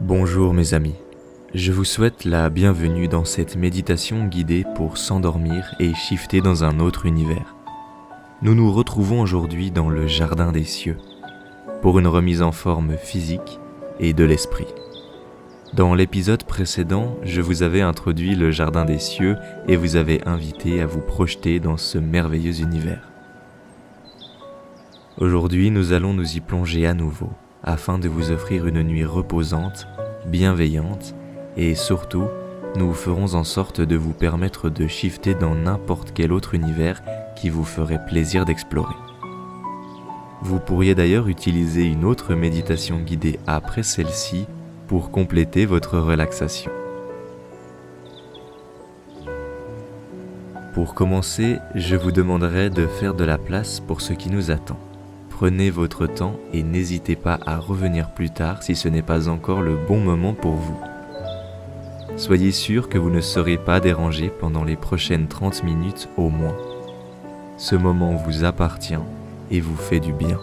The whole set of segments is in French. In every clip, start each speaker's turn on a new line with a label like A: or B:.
A: Bonjour mes amis, je vous souhaite la bienvenue dans cette méditation guidée pour s'endormir et shifter dans un autre univers. Nous nous retrouvons aujourd'hui dans le Jardin des Cieux, pour une remise en forme physique et de l'esprit. Dans l'épisode précédent, je vous avais introduit le Jardin des Cieux et vous avais invité à vous projeter dans ce merveilleux univers. Aujourd'hui, nous allons nous y plonger à nouveau, afin de vous offrir une nuit reposante, bienveillante, et surtout, nous ferons en sorte de vous permettre de shifter dans n'importe quel autre univers qui vous ferait plaisir d'explorer. Vous pourriez d'ailleurs utiliser une autre méditation guidée après celle-ci pour compléter votre relaxation. Pour commencer, je vous demanderai de faire de la place pour ce qui nous attend. Prenez votre temps et n'hésitez pas à revenir plus tard si ce n'est pas encore le bon moment pour vous. Soyez sûr que vous ne serez pas dérangé pendant les prochaines 30 minutes au moins. Ce moment vous appartient et vous fait du bien.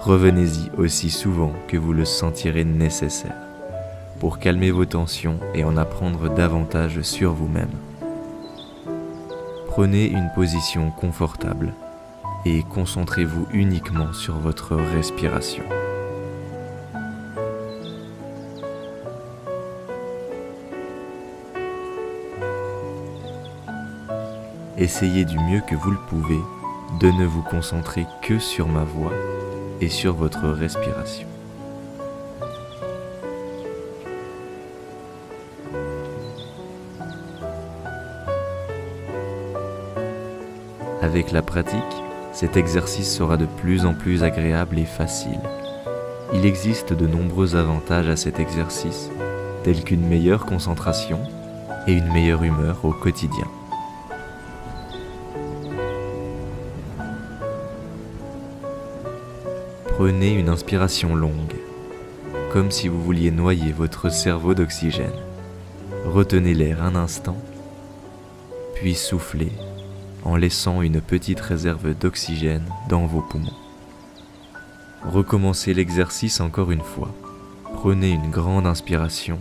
A: Revenez-y aussi souvent que vous le sentirez nécessaire pour calmer vos tensions et en apprendre davantage sur vous-même. Prenez une position confortable et concentrez-vous uniquement sur votre respiration. Essayez du mieux que vous le pouvez de ne vous concentrer que sur ma voix et sur votre respiration. Avec la pratique, cet exercice sera de plus en plus agréable et facile. Il existe de nombreux avantages à cet exercice, tels qu'une meilleure concentration et une meilleure humeur au quotidien. Prenez une inspiration longue, comme si vous vouliez noyer votre cerveau d'oxygène. Retenez l'air un instant, puis soufflez en laissant une petite réserve d'oxygène dans vos poumons. Recommencez l'exercice encore une fois. Prenez une grande inspiration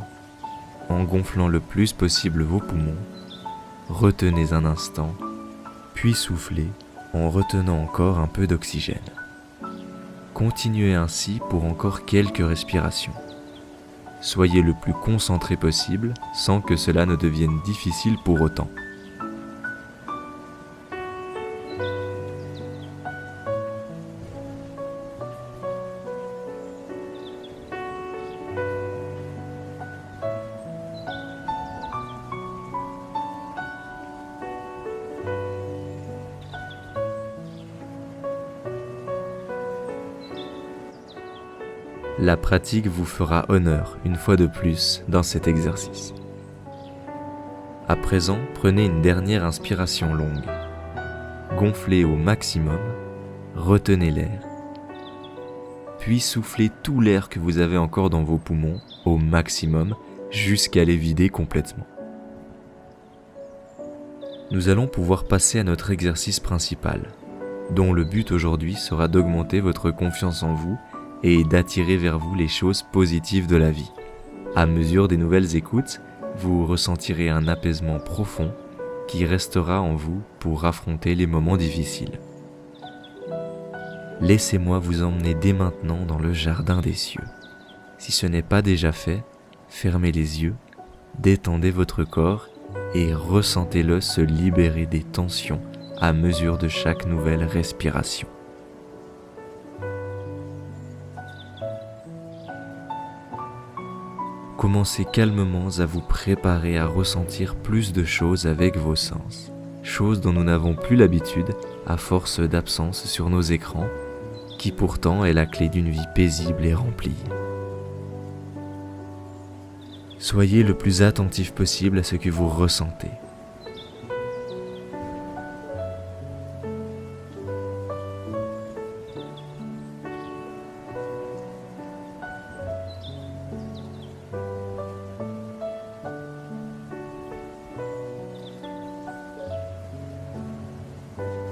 A: en gonflant le plus possible vos poumons. Retenez un instant, puis soufflez en retenant encore un peu d'oxygène. Continuez ainsi pour encore quelques respirations. Soyez le plus concentré possible sans que cela ne devienne difficile pour autant. La pratique vous fera honneur une fois de plus dans cet exercice. À présent, prenez une dernière inspiration longue. Gonflez au maximum, retenez l'air, puis soufflez tout l'air que vous avez encore dans vos poumons au maximum jusqu'à les vider complètement. Nous allons pouvoir passer à notre exercice principal, dont le but aujourd'hui sera d'augmenter votre confiance en vous et d'attirer vers vous les choses positives de la vie. À mesure des nouvelles écoutes, vous ressentirez un apaisement profond qui restera en vous pour affronter les moments difficiles. Laissez-moi vous emmener dès maintenant dans le Jardin des Cieux. Si ce n'est pas déjà fait, fermez les yeux, détendez votre corps et ressentez-le se libérer des tensions à mesure de chaque nouvelle respiration. Commencez calmement à vous préparer à ressentir plus de choses avec vos sens, choses dont nous n'avons plus l'habitude à force d'absence sur nos écrans, qui pourtant est la clé d'une vie paisible et remplie. Soyez le plus attentif possible à ce que vous ressentez.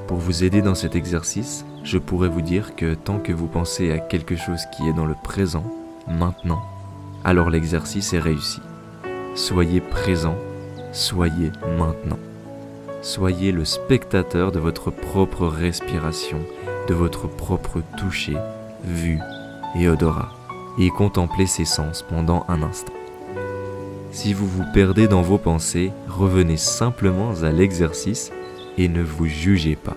A: Pour vous aider dans cet exercice, je pourrais vous dire que tant que vous pensez à quelque chose qui est dans le présent, maintenant, alors l'exercice est réussi. Soyez présent, soyez maintenant. Soyez le spectateur de votre propre respiration, de votre propre toucher, vue et odorat, et contemplez ces sens pendant un instant. Si vous vous perdez dans vos pensées, revenez simplement à l'exercice et ne vous jugez pas.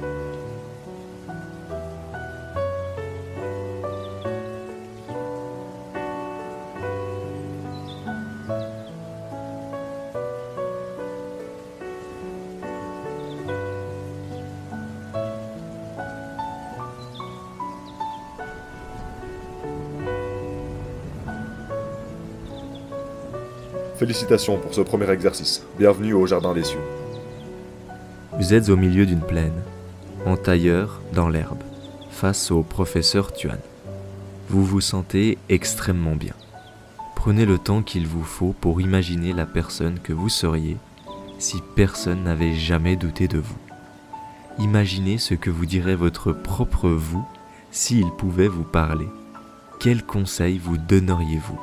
B: Félicitations pour ce premier exercice. Bienvenue au Jardin des Cieux.
A: Vous êtes au milieu d'une plaine, en tailleur dans l'herbe, face au professeur Tuan. Vous vous sentez extrêmement bien. Prenez le temps qu'il vous faut pour imaginer la personne que vous seriez si personne n'avait jamais douté de vous. Imaginez ce que vous dirait votre propre vous s'il pouvait vous parler. Quels conseils vous donneriez-vous ?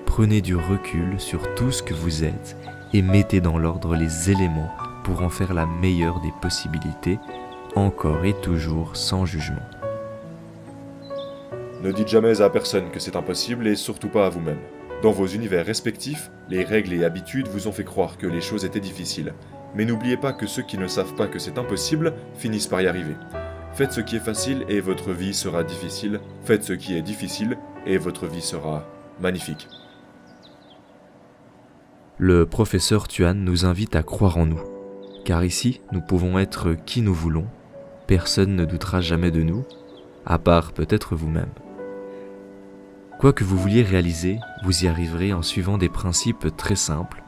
A: Prenez du recul sur tout ce que vous êtes et mettez dans l'ordre les éléments pour en faire la meilleure des possibilités, encore et toujours sans jugement.
B: Ne dites jamais à personne que c'est impossible et surtout pas à vous-même. Dans vos univers respectifs, les règles et habitudes vous ont fait croire que les choses étaient difficiles. Mais n'oubliez pas que ceux qui ne savent pas que c'est impossible finissent par y arriver. Faites ce qui est facile et votre vie sera difficile. Faites ce qui est difficile et votre vie sera magnifique.
A: Le professeur Tuan nous invite à croire en nous, car ici, nous pouvons être qui nous voulons, personne ne doutera jamais de nous, à part peut-être vous-même. Quoi que vous vouliez réaliser, vous y arriverez en suivant des principes très simples.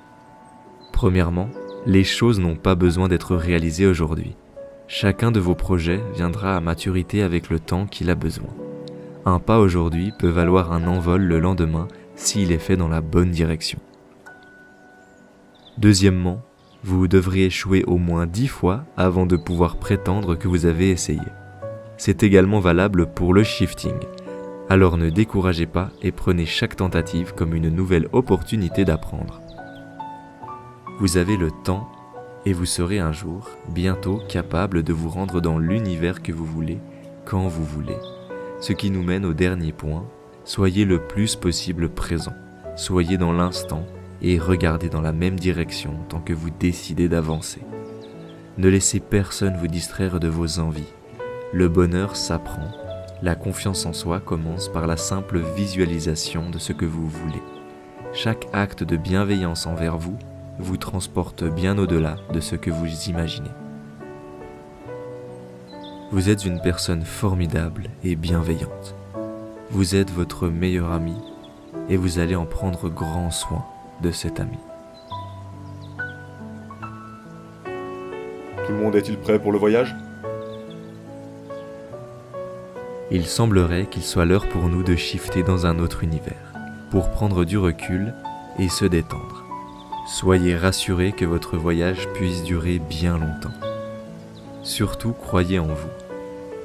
A: Premièrement, les choses n'ont pas besoin d'être réalisées aujourd'hui. Chacun de vos projets viendra à maturité avec le temps qu'il a besoin. Un pas aujourd'hui peut valoir un envol le lendemain s'il est fait dans la bonne direction. Deuxièmement, vous devrez échouer au moins 10 fois avant de pouvoir prétendre que vous avez essayé. C'est également valable pour le shifting. Alors ne découragez pas et prenez chaque tentative comme une nouvelle opportunité d'apprendre. Vous avez le temps et vous serez un jour, bientôt, capable de vous rendre dans l'univers que vous voulez, quand vous voulez. Ce qui nous mène au dernier point, soyez le plus possible présent. Soyez dans l'instant et regardez dans la même direction tant que vous décidez d'avancer. Ne laissez personne vous distraire de vos envies. Le bonheur s'apprend. La confiance en soi commence par la simple visualisation de ce que vous voulez. Chaque acte de bienveillance envers vous vous transporte bien au-delà de ce que vous imaginez. Vous êtes une personne formidable et bienveillante. Vous êtes votre meilleur ami et vous allez en prendre grand soin de cet ami.
B: Tout le monde est-il prêt pour le voyage ?
A: Il semblerait qu'il soit l'heure pour nous de shifter dans un autre univers, pour prendre du recul et se détendre. Soyez rassurés que votre voyage puisse durer bien longtemps. Surtout, croyez en vous.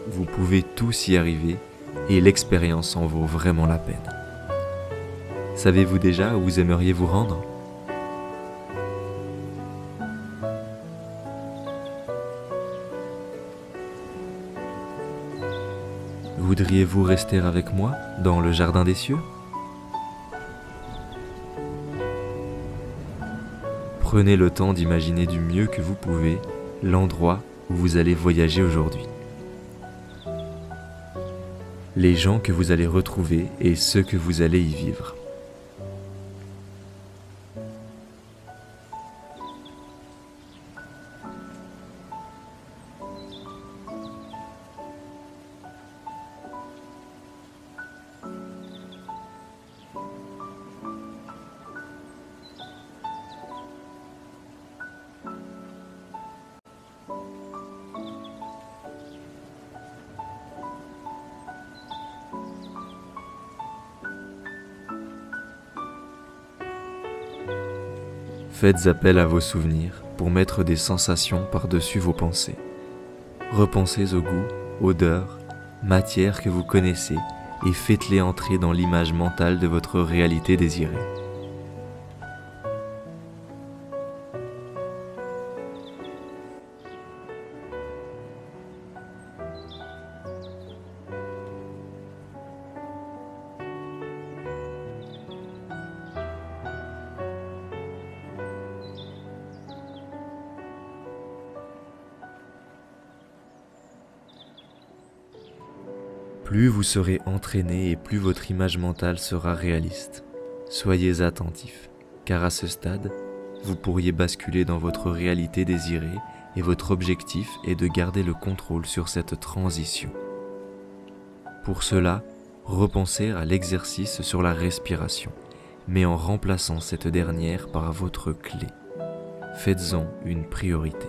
A: Vous pouvez tous y arriver et l'expérience en vaut vraiment la peine. Savez-vous déjà où vous aimeriez vous rendre ? Voudriez-vous rester avec moi dans le Jardin des Cieux ? Prenez le temps d'imaginer du mieux que vous pouvez l'endroit où vous allez voyager aujourd'hui. Les gens que vous allez retrouver et ceux que vous allez y vivre. Faites appel à vos souvenirs pour mettre des sensations par-dessus vos pensées. Repensez aux goûts, odeurs, matières que vous connaissez et faites-les entrer dans l'image mentale de votre réalité désirée. Plus vous serez entraîné et plus votre image mentale sera réaliste. Soyez attentifs, car à ce stade, vous pourriez basculer dans votre réalité désirée et votre objectif est de garder le contrôle sur cette transition. Pour cela, repensez à l'exercice sur la respiration, mais en remplaçant cette dernière par votre clé. Faites-en une priorité.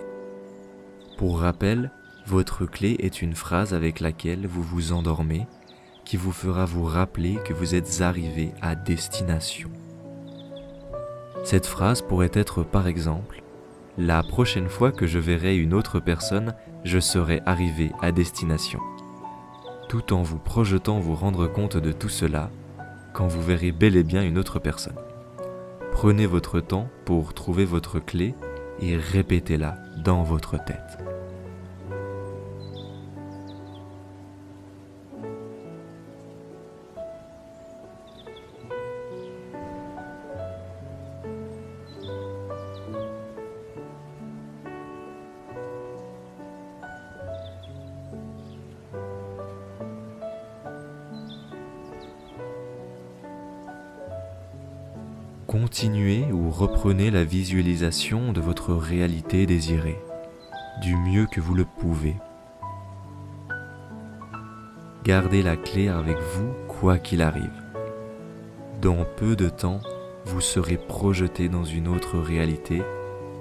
A: Pour rappel, votre clé est une phrase avec laquelle vous vous endormez, qui vous fera vous rappeler que vous êtes arrivé à destination. Cette phrase pourrait être par exemple « La prochaine fois que je verrai une autre personne, je serai arrivé à destination ». Tout en vous projetant vous rendre compte de tout cela quand vous verrez bel et bien une autre personne. Prenez votre temps pour trouver votre clé et répétez-la dans votre tête. Continuez ou reprenez la visualisation de votre réalité désirée, du mieux que vous le pouvez. Gardez la clé avec vous quoi qu'il arrive. Dans peu de temps, vous serez projeté dans une autre réalité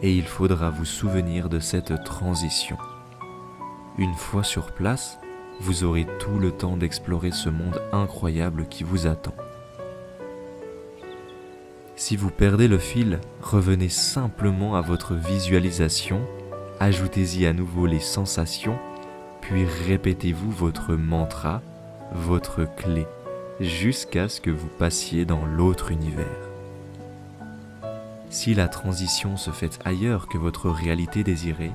A: et il faudra vous souvenir de cette transition. Une fois sur place, vous aurez tout le temps d'explorer ce monde incroyable qui vous attend. Si vous perdez le fil, revenez simplement à votre visualisation, ajoutez-y à nouveau les sensations, puis répétez-vous votre mantra, votre clé, jusqu'à ce que vous passiez dans l'autre univers. Si la transition se fait ailleurs que votre réalité désirée,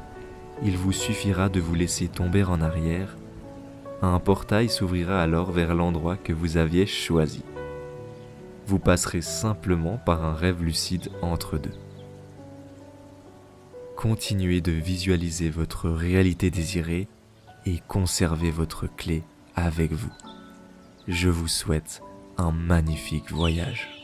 A: il vous suffira de vous laisser tomber en arrière. Un portail s'ouvrira alors vers l'endroit que vous aviez choisi. Vous passerez simplement par un rêve lucide entre deux. Continuez de visualiser votre réalité désirée et conservez votre clé avec vous. Je vous souhaite un magnifique voyage.